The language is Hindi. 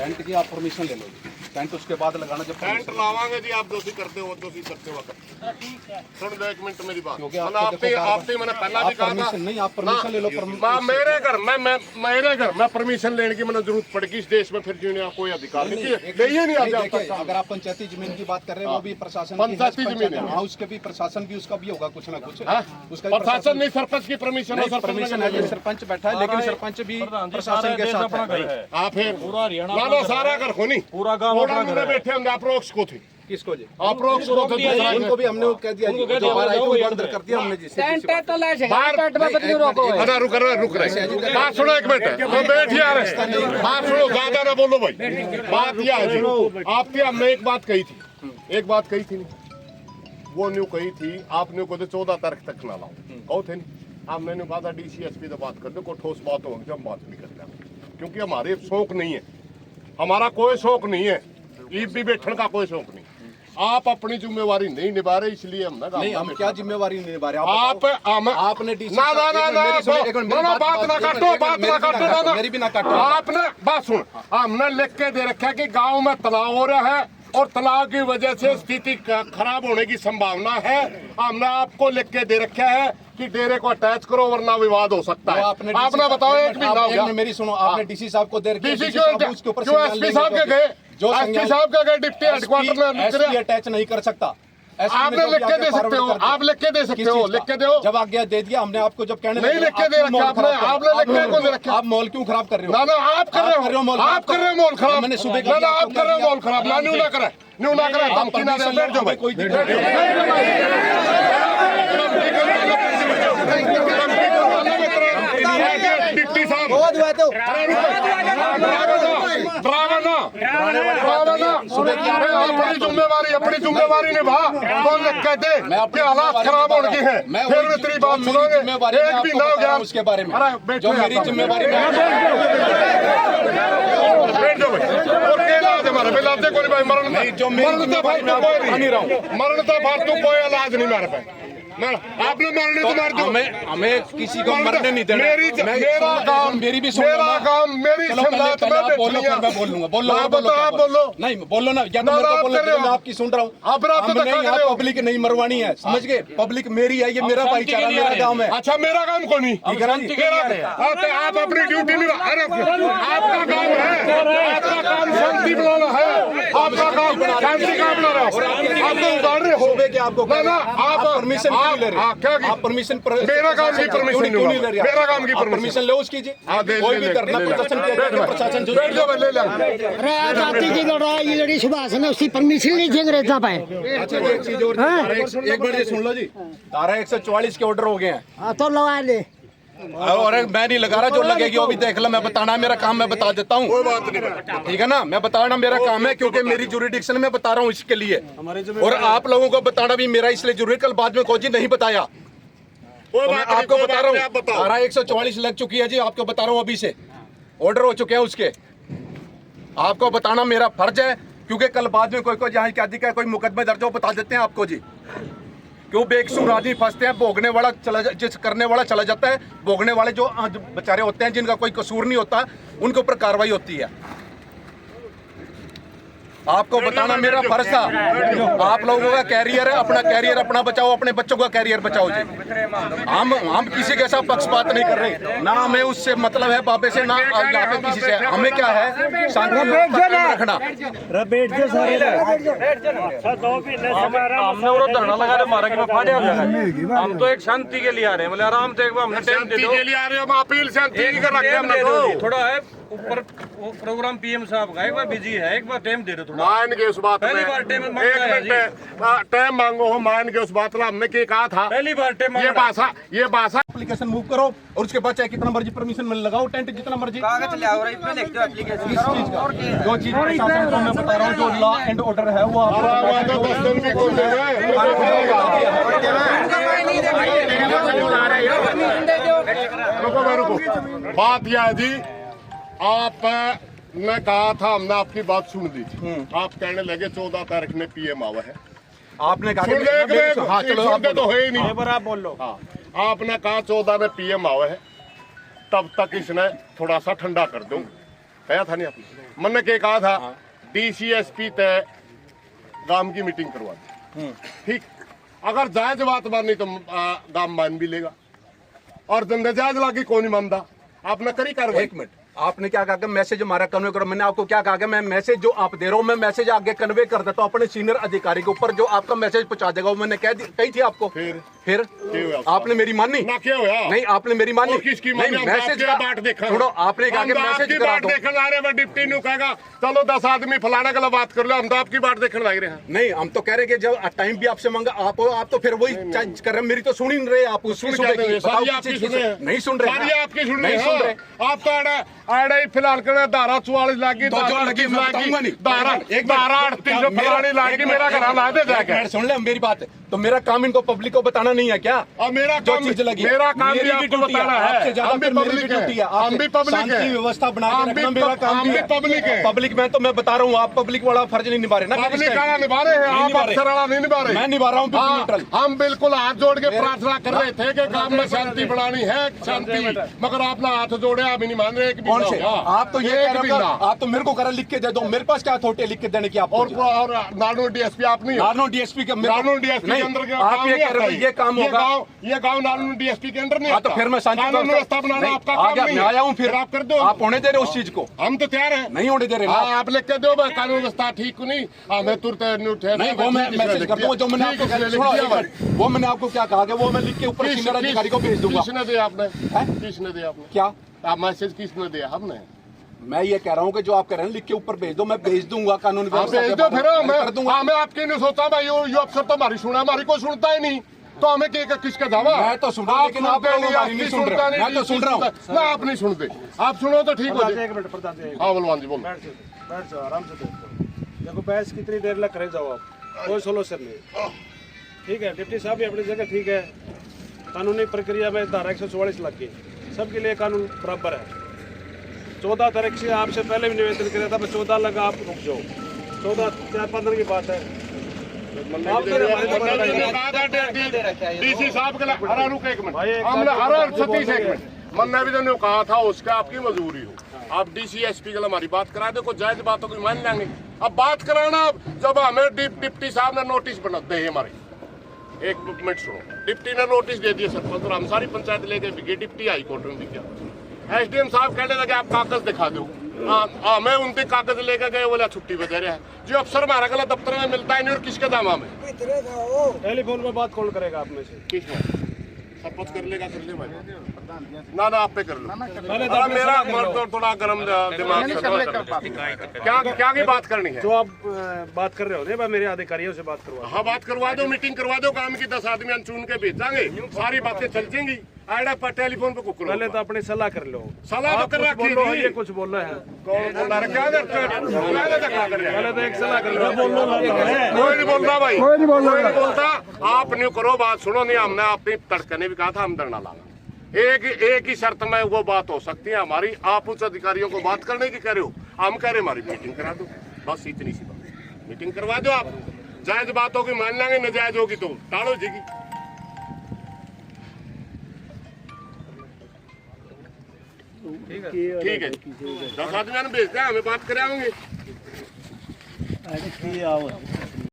टेंट की आप परमिशन ले लो, टेंट उसके बाद लगाना जब टेंट लावांगे जी। आप दोषी करते हो दोषी करते वक्त सुन दो 1 मिनट मेरी बात। आपने मैंने पहला भी कहा था नहीं, आप परमिशन ले लो। मेरे घर में परमिशन लेने की मैंने जरूरत पड़ेगी इस देश में, फिर जीने कोई अधिकार नहीं है। अगर आप पंचायती जमीन की बात कर रहे हैं, वो भी प्रशासन पंचायती जमीन है। हाँ, उसके भी प्रशासन भी उसका भी होगा कुछ ना कुछ। उसका प्रशासन नहीं, सरपंच की परमिशन है। परमिशन है, सरपंच बैठा है, लेकिन सरपंच भी प्रशासन के साथ है। आप फिर पूरा हरियाणा सारा घर को नहीं, पूरा गाँव बैठे होंगे अप्रोक्स को थे। किसको जी? अप्रोक्स को थे, उनको भी हमने कह दिया, बंद कर दिया हमने जी। रुक रहे बात सुनो 1 मिनट, बैठ यार, बात सुनो, ज्यादा ना बोलो भाई। बात यह है जी, आपके हमने एक बात कही थी नहीं, वो न्यू कही थी आपने को 14 तारीख तक ना लाओ, कहो थे नहीं। हमने कहा था DCSP से बात कर दो, कोई ठोस बात होगी जब बात नहीं करते, क्योंकि हमारे शौक नहीं है, हमारा कोई शौक नहीं है, ईद भी बैठने का कोई शौक नहीं। आप अपनी जिम्मेवारी नहीं निभा रहे, इसलिए हम हम क्या जिम्मेवारी नहीं निभा रहे? आपने मेरी भी ना काटो। आपने बात सुन, हमने लिख के दे रखा है कि गांव में तनाव हो रहा है और तनाव की वजह से स्थिति खराब होने की संभावना है। हमने आपको लिख के दे रखा है कि डेरे को अटैच करो वरना विवाद हो सकता है। आपने बताओ, एक महीना हो गया। मेरी सुनो, आपने DC साहब को दे रखा, SP साहब के गए, SP साहब के गए, डिप्टी हेडक्वार्टर में अटैच नहीं कर सकता। आपने लिख के दे सकते हो, आप लिख के दे सकते हो, लिख के दो। जब आज्ञा दे दिया हमने आपको, जब कहने नहीं लिख के दे रखा आपने लिख के कौन दे रखा? आप मॉल क्यों खराब कर रहे हो? ना आप कर रहे हो, आप कर रहे हो मॉल खराब। मैंने सुबह ना आप कर रहे हो मॉल खराब, ना न्यू ना करे, धमकी ना दे, बैठ जाओ भाई, कोई डिप्टी साहब अपनी जिम्मेवारी निभा। कौन कहते कि हालात खराब होने की है, फिर मैं तेरी बात सुनोगे। एक भी ना हो गया उसके बारे में, जो मेरी जिम्मेवारी मरण तो कोई इलाज नहीं मार पाए। आपने मारने तो मार दो, हमें किसी को मरने नहीं देना। मेरा काम मेरी समझात में मैं बोल लूंगा। आप बोलो नहीं, बोलो ना, या तो मेरे को बोलो, मैं आपकी सुन रहा हूँ। पब्लिक नहीं मरवानी है, समझ गए? पब्लिक मेरी है, ये मेरा भाईचारा, मेरा गाँव है। अच्छा, मेरा काम कौन नहीं? आप अपनी ड्यूटी नहीं, आपका काम है, आपका काम शांति बनाना है, आपका काम शांति का बना रहा है। आपको उतार रहे हो आपको आप परमिशन आप परमिशन, मेरा काम की परमिशन नहीं ले रहे, मेरा काम की परमिशन लो उसकी जी। कोई भी करना प्रशासन जो ले ले। अरे आजादी की लड़ाई, ये लड़ी सुभाष ने उसकी परमिशन नहीं देंगे इतना पाए। अच्छा, एक चीज और, एक बार ये सुन लो जी, धारा 144 के ऑर्डर हो गए हैं। हाँ तो लगा ले, और मैं नहीं लगा रहा, जो लगेगी वो भी देख लो। मैं बताना मेरा काम, मैं बता देता हूँ, कोई बात नहीं, ठीक है ना? मैं बताना मेरा काम है, क्योंकि मेरी जुरिडिक्शन में बता रहा हूँ इसके लिए, और आप लोगों को बताना भी मेरा इसलिए जरूरी। कल बाद में कोई नहीं बताया, तो मैं आपको बता रहा हूँ। धारा 144 लग चुकी है जी, आपको बता रहा हूँ, अभी से ऑर्डर हो चुके हैं उसके। आपको बताना मेरा फर्ज है, क्योंकि कल बाद में कोई जहाँ क्या दिखा, कोई मुकदमे दर्ज हो, बता देते हैं आपको जी। क्यों बेकसूर आदमी फंसते हैं, भोगने वाला जिस करने वाला चला जाता है, भोगने वाले जो बेचारे होते हैं, जिनका कोई कसूर नहीं होता, उनके ऊपर कार्रवाई होती है। आपको बताना मेरा फर्ज था। आप लोगों का कैरियर है, अपना कैरियर अपना बचाओ, अपने बच्चों का कैरियर बचाओ जी। हम किसी के साथ पक्षपात नहीं कर रहे, ना हमें उससे मतलब है बाबे से, ना यहाँ पे किसी से। हमें क्या है, शांति रखना। हम तो एक शांति के लिए आ रहे हैं, मतलब आराम से हमने टाइम दे दो, हम अपील शांति कर रखे हैं। थोड़ा है ऊपर वो प्रोग्राम PM साहब का, एक बार बिजी है, एक बार टाइम दे दो थोड़ा। मान के उस बात पहली बार टाइम टाइम मांगो हो, मान के उस बात हमने क्या कहा था, पहली बार टाइम ये भाषा एप्लीकेशन मूव करो, और उसके बाद चाहे कितना मर्जी परमिशन मिल लगाओ, टेंट जितना मर्जी, कागज ले आओ, इसमें लिख दो एप्लीकेशन। जो चीज प्रशासन को मैं बता रहा हूँ, जो लॉ एंड ऑर्डर है वो बात यह है जी, आपने कहा था, हमने आपकी बात सुन ली थी। आप कहने लगे 14 तारीख में PM आवा है। आपने कहा तो है ही नहीं, आप बोल लो। हाँ, आपने कहा 14 में PM आवा है, तब तक इसने थोड़ा सा ठंडा कर दूं, कहा था नहीं आपने, मैंने क्या कहा था, DCSP तय गांव की मीटिंग करवा दी, ठीक। अगर जायज बात माननी तो गांव मान भी लेगा, और जायज लागी कौन नहीं मानता, आपने करी कार्रवाई। 1 मिनट, आपने क्या कहा कि मैसेज हमारा कन्वे करो, मैंने आपको क्या कहा कि मैं मैसेज जो आप दे रहा हूँ मैं मैसेज आगे कन्वे कर देता हूँ अपने सीनियर अधिकारी के ऊपर, जो आपका मैसेज पहुंचा देगा वो मैंने कही थी आपको। फिर आपने मेरी मानी ना, क्या हुआ? नहीं, आपने मेरी मानी किसकी नहीं, मैसेज का बाट देखा, छोड़ो, आपने कहा कि मैसेज करा दो। देखने आ रहे हैं, डिप्टी न्यू कहेगा चलो 10 आदमी फलाने के लिए बात कर लो, हम तो आपकी बात देखने लग रहे हैं। नहीं, हम तो कह रहे हैं कि जब टाइम भी आपसे मांगा आप तो फिर वही चेंज कर रहे हैं, मेरी तो सुन ही नहीं रहे आप, उसकी नहीं सुन रहे, आपकी सुन रहे, आप तो आड़े फिलहाल कर धारा 44 लागी, धारा 38 फलानी लागी, मेरा घर ला दे जाके। सुन ले मेरी बात, तो मेरा काम इनको पब्लिक को बताना नहीं है क्या? और मेरा काम भी आपको बताना है, हम भी पब्लिक है, हम भी पब्लिक है, शांति व्यवस्था बना के रखना मेरा काम हम भी पब्लिक है। पब्लिक में तो मैं बता रहा हूँ, आप पब्लिक वाला फर्ज नहीं निभा रहे ना, पब्लिक वाला निभा रहे हैं, आप अफसर वाला नहीं निभा रहे। मैं निभा रहा हूँ। हम बिल्कुल हाथ जोड़ के प्रार्थना कर रहे थे कि काम में शांति बढ़ानी है, शांति, मगर आपने हाथ जोड़े, आप नहीं मान रहे। कौन से? आप तो ये कह रहे हो, आप तो मेरे को कह रहे लिख के दे दो, मेरे पास क्या अथॉरिटी लिख के देने की? आप और नारनौल DSP आप नहीं, नारनौल DSP के अंदर आप ये कह रहे हो ये काम होगा, ये गांव नारनौल DSP के अंदर नहीं तो फिर मैं शांति व्यवस्था बनाना आपका काम नहीं, आया हूँ, फिर आप कर दो, आप होने दे रहे उस चीज को, हम तो तैयार हैं, नहीं होने दे रहे। आप लिख के दो, कानून व्यवस्था ठीक नहीं, हमें तुरंत नहीं, वो मैं मैसेज करता हूँ, जो मैंने आपको वो मैंने आपको क्या कहा कि वो मैं लिख के ऊपर सीनियर अधिकारी को भेज दूंगा। किसने दिया आपने? किसने दिया आपने? क्या आप मैसेज किसने दिया? हमने। मैं ये कह रहा हूँ कि जो आप कह रहे हैं लिख के ऊपर भेज दो, मैं भेज दूंगा कानून भेज दो, फिर मैं आपकी नहीं सोचता भाई, ये अफसर तो हमारी सुना, हमारी कोई सुनता ही नहीं, तो हमें किसका दावा? मैं तो सुन रहा हूँ, लेकिन आप नहीं सुन रहे। मैं तो सुन रहा हूँ ना, आप नहीं सुनते, आप सुनो तो ठीक हो जाए। हाँ बलवान जी बोलो। बैठ जाओ, आराम से देखो, बहस कितनी देर लग करे जाओ, आप कोई सोल्यूशन नहीं, ठीक है। डिप्टी साहब भी अपनी जगह ठीक है, कानूनी प्रक्रिया में धारा 144 लग गई, सबके लिए कानून बराबर है। 14 तारीख से आपसे पहले भी निवेदन किया था, 14 लगा, आप रुक जाओ, 14 4-15 की बात है। DC साहब के लिए हरा रुक 1 मिनट, हमने हरा 36 1 मिनट, मैंने भी तो कहा था उसका आपकी मजबूरी हो, आप DCSP के लिए हमारी बात करा दो, कोई जायज बातों की मान लेंगे। अब बात कराना, जब हमें डिप्टी साहब ने नोटिस बना दे हमारे, 1 मिनट सुनो, डिप्टी ने नोटिस दे दिया सरपंच और हम सारी पंचायत लेके भी गए, डिप्टी हाई कोर्ट में भी गया, SDM साहब कहने लगे आप कागज दिखा दो, मैं उनके कागज लेकर गए, बोला छुट्टी पे दे रहे हैं, जो अफसर हमारा गला दफ्तर में मिलता है नहीं, और किसके दामा में? टेलीफोन पे बात कौन करेगा आप में से? किस सरपंच कर लेगा, कर ले भाई, ना आप पे कर लो, मेरा थोड़ा गर्म दिमाग, क्या की बात करनी है? जो आप बात कर रहे हो ना, मेरे अधिकारियों से बात करवा, हाँ बात करवा दो, मीटिंग करवा दो, काम की 10 आदमी चुन के भेजांगे, सारी बातें चल जाएंगी, आड़ा पर टेलीफोन पे कुकर, पहले तो अपनी सलाह कर लो, सलाह तो कर रखी है, ये कुछ बोल रहे हैं, कौन बोल रहा है? क्या पहले तो एक सलाह कर लो, कोई नहीं बोलता भाई, कोई नहीं बोलता, आप नहीं करो, बात सुनो, नहीं हमने अपनी तड़के ने भी कहा था हम धरना लाना, एक ही शर्त में वो बात हो सकती है हमारी, आप उच्च अधिकारियों को बात करने की कह रहे हो, हम कह रहे हमारी मीटिंग करा दो, बस इतनी सी बात, मीटिंग करवा दो, आप जायज बात होगी मान लेंगे, नाजायज होगी तो टालो जाएगी। ठीक है, 10 आदमी भेजते हैं, हमें बात कराएंगे।